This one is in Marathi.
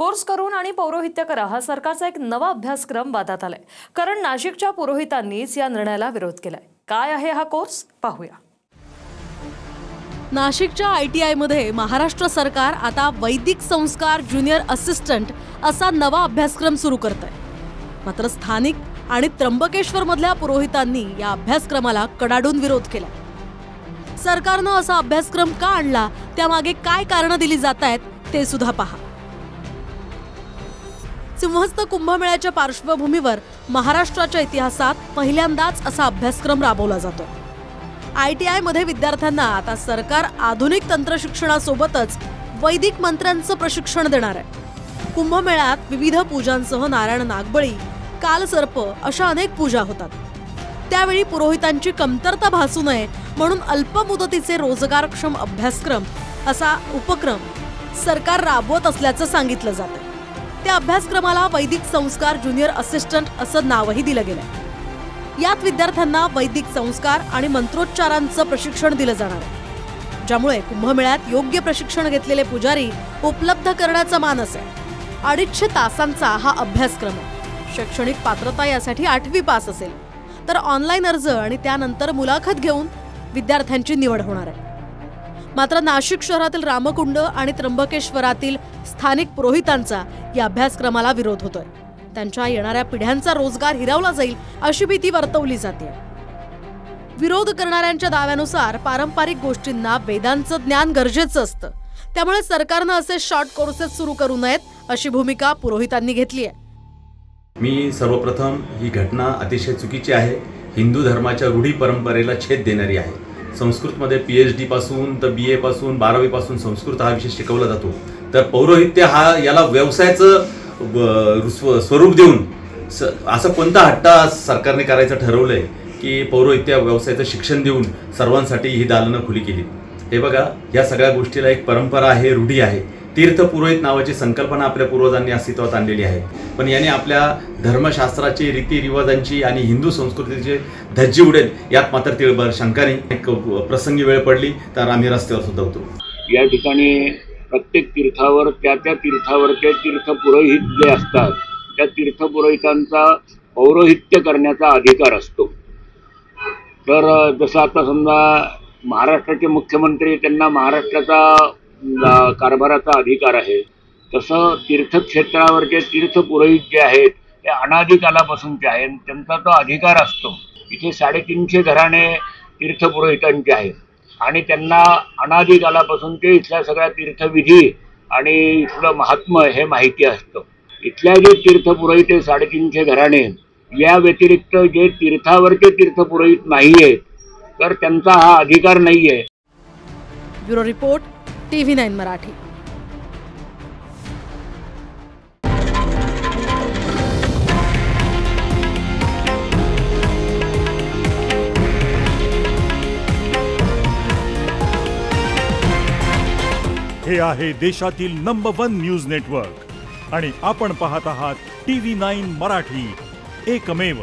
कोर्स करून आणि पौरोहित्य करा हा सरकारचा एक नवा अभ्यासक्रम वादात आलाय। कारण नाशिकच्या पुरोहितांनीच या निर्णयाला विरोध केलाय। काय आहे हा कोर्स पाहूया। नाशिकच्या ITI मध्ये महाराष्ट्र सरकार आता वैदिक संस्कार ज्युनियर असिस्टंट असा नवा अभ्यासक्रम सुरू करत आहे। मात्र स्थानिक आणि त्र्यंबकेश्वर मधल्या पुरोहितांनी या अभ्यासक्रमाला कडाडून विरोध केला। सरकारने असा अभ्यासक्रम का आणला, त्यामागे काय कारणं दिली जात आहेत ते सुद्धा पहा। सिंहस्थ कुंभमेळ्याच्या पार्श्वभूमीवर महाराष्ट्राच्या इतिहासात पहिल्यांदाच असा अभ्यासक्रम राबवला जातो। ITI मध्ये विद्यार्थ्यांना आता सरकार आधुनिक तंत्रशिक्षणासोबतच वैदिक मंत्रांचं प्रशिक्षण देणार आहे। कुंभमेळ्यात विविध पूजांसह नारायण नागबळी, कालसर्प अशा अनेक पूजा होतात। त्यावेळी पुरोहितांची कमतरता भासू नये म्हणून अल्प मुदतीचे रोजगारक्षम अभ्यासक्रम असा उपक्रम सरकार राबवत असल्याचं सांगितलं जातं। त्या अभ्यासक्रमाला वैदिक संस्कार ज्युनियर असिस्टंट असं नावही दिलं गेलंय। यात विद्यार्थ्यांना वैदिक संस्कार आणि मंत्रोच्चारांचं प्रशिक्षण दिलं जाणार आहे, ज्यामुळे कुंभमेळ्यात योग्य प्रशिक्षण घेतलेले पुजारी उपलब्ध करण्याचा मानस आहे। 250 तासांचा हा अभ्यासक्रम आहे। शैक्षणिक पात्रता यासाठी 8वी पास असेल, तर ऑनलाईन अर्ज आणि त्यानंतर मुलाखत घेऊन विद्यार्थ्यांची निवड होणार आहे। मात्र नाशिक शहरातील रामकुंड आणि त्र्यंबकेश्वरातील स्थानिक पुरोहितांचा या अभ्यासक्रमाला विरोध होतोय। त्यांच्या येणाऱ्या पिढ्यांचा रोजगार हिरावला जाईल अशी भीती वर्तवली जाते। विरोध करणाऱ्यांच्या दाव्यानुसार पारंपरिक गोष्टींना वेदांचं ज्ञान गरजेचं असतं, त्यामुळे सरकारने असे शॉर्ट कोर्सेस सुरू करू नयेत अशी भूमिका पुरोहितांनी घेतली आहे। मी सर्वप्रथम ही घटना अतिशय चुकीची आहे। हिंदू धर्माच्या रूढी परंपरेला छेद देणारी आहे। संस्कृतमध्ये PhD पासून तर BA पासून 12वी पासून संस्कृत हा विषय शिकवला जातो, तर पौरोहित्य हा याला व्यवसायाचं स्वरूप देऊन असं कोणता हट्टा सरकारने करायचं ठरवलंय की पौरोहित्य व्यवसायाचं शिक्षण देऊन सर्वांसाठी ही दालनं खुली केली। हे बघा, या सगळ्या गोष्टीला एक परंपरा आहे, रूढी आहे। तीर्थ पुरोहित नावाची संकल्पना आपल्या पूर्वजांनी अस्तित्वात आणलेली आहे, पण याने आपल्या धर्मशास्त्राची, रीतिरिवाजांची आणि हिंदू संस्कृतीची धज्जी उडेल यात मात्र तिळभर शंका नाही। एक प्रसंगी वेळ पडली तर आम्ही रस्त्यावर सुद्धा होतो। या ठिकाणी प्रत्येक तीर्थावर त्या तीर्थावरचे तीर्थ पुरोहित जे असतात त्या तीर्थ पुरोहितांचा पौरोहित्य करण्याचा अधिकार असतो। तर जसं आता समजा महाराष्ट्राचे मुख्यमंत्री, त्यांना महाराष्ट्राचा कारभाराचा अधिकार आहे, तसं तीर्थक्षेत्रावरचे तीर्थ पुरोहित जे आहेत ते अनादी कालापासूनचे आहेत, त्यांचा तो अधिकार असतो। इथे 350 घराणे तीर्थ पुरोहितांचे आहेत आणि त्यांना अनादी कालापासूनचे इथल्या सगळ्या तीर्थविधी आणि इथलं महात्म्य हे माहिती असतं। इथल्या जे तीर्थ पुरोहित 350 घराणे, या व्यतिरिक्त जे तीर्थावरचे तीर्थ पुरोहित नाही आहेत तर त्यांचा हा अधिकार नाही आहे। Bureau report, TV9 Marathi. हे आहे देशातील नंबर 1 न्यूज नेटवर्क आणि आपण पाहत आहात TV9 मराठी, एकमेव।